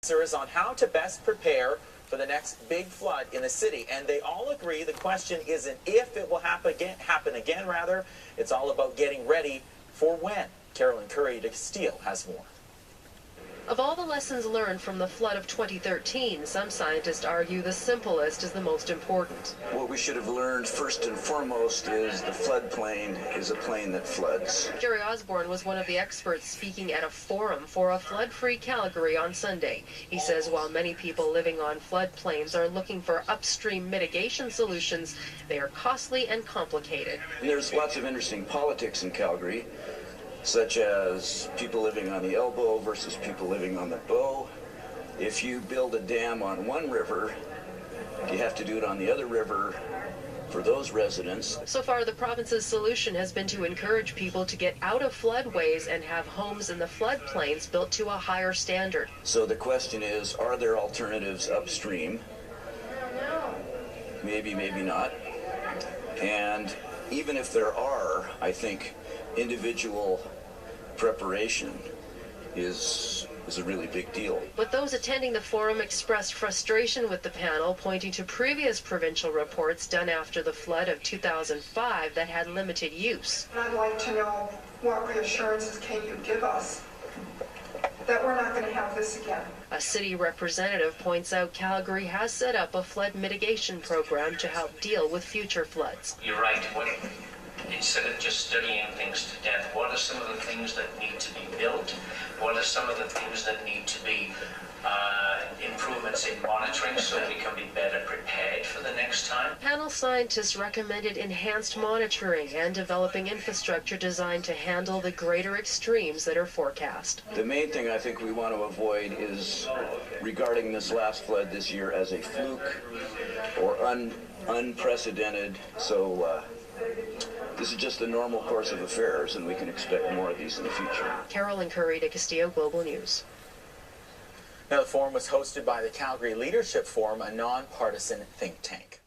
Answers on how to best prepare for the next big flood in the city, and they all agree the question isn't if it will happen again, rather. It's all about getting ready for when. Carolyn Curry de Castillo has more. Of all the lessons learned from the flood of 2013, some scientists argue the simplest is the most important. What we should have learned first and foremost is the floodplain is a plain that floods. Jerry Osborne was one of the experts speaking at a forum for a flood-free Calgary on Sunday. He says while many people living on floodplains are looking for upstream mitigation solutions, they are costly and complicated. And there's lots of interesting politics in Calgary, such as people living on the elbow versus people living on the bow. If you build a dam on one river, you have to do it on the other river for those residents. So far, the province's solution has been to encourage people to get out of floodways and have homes in the floodplains built to a higher standard. So the question is, are there alternatives upstream? Maybe, maybe not. And even if there are, I think individual preparation is a really big deal. But those attending the forum expressed frustration with the panel, pointing to previous provincial reports done after the flood of 2005 that had limited use. I'd like to know what reassurances can you give us that we're not going to have this again. A city representative points out Calgary has set up a flood mitigation program to help deal with future floods. You're right. Instead of just studying things to death, what are some of the things that need to be built? What are some of the things that need to be improvements in monitoring so we can be better prepared for the next time? Panel scientists recommended enhanced monitoring and developing infrastructure designed to handle the greater extremes that are forecast. The main thing I think we want to avoid is regarding this last flood this year as a fluke or unprecedented. So this is just the normal course of affairs, and we can expect more of these in the future. Carolyn Curry de Castillo, Global News. Now, the forum was hosted by the Calgary Leadership Forum, a nonpartisan think tank.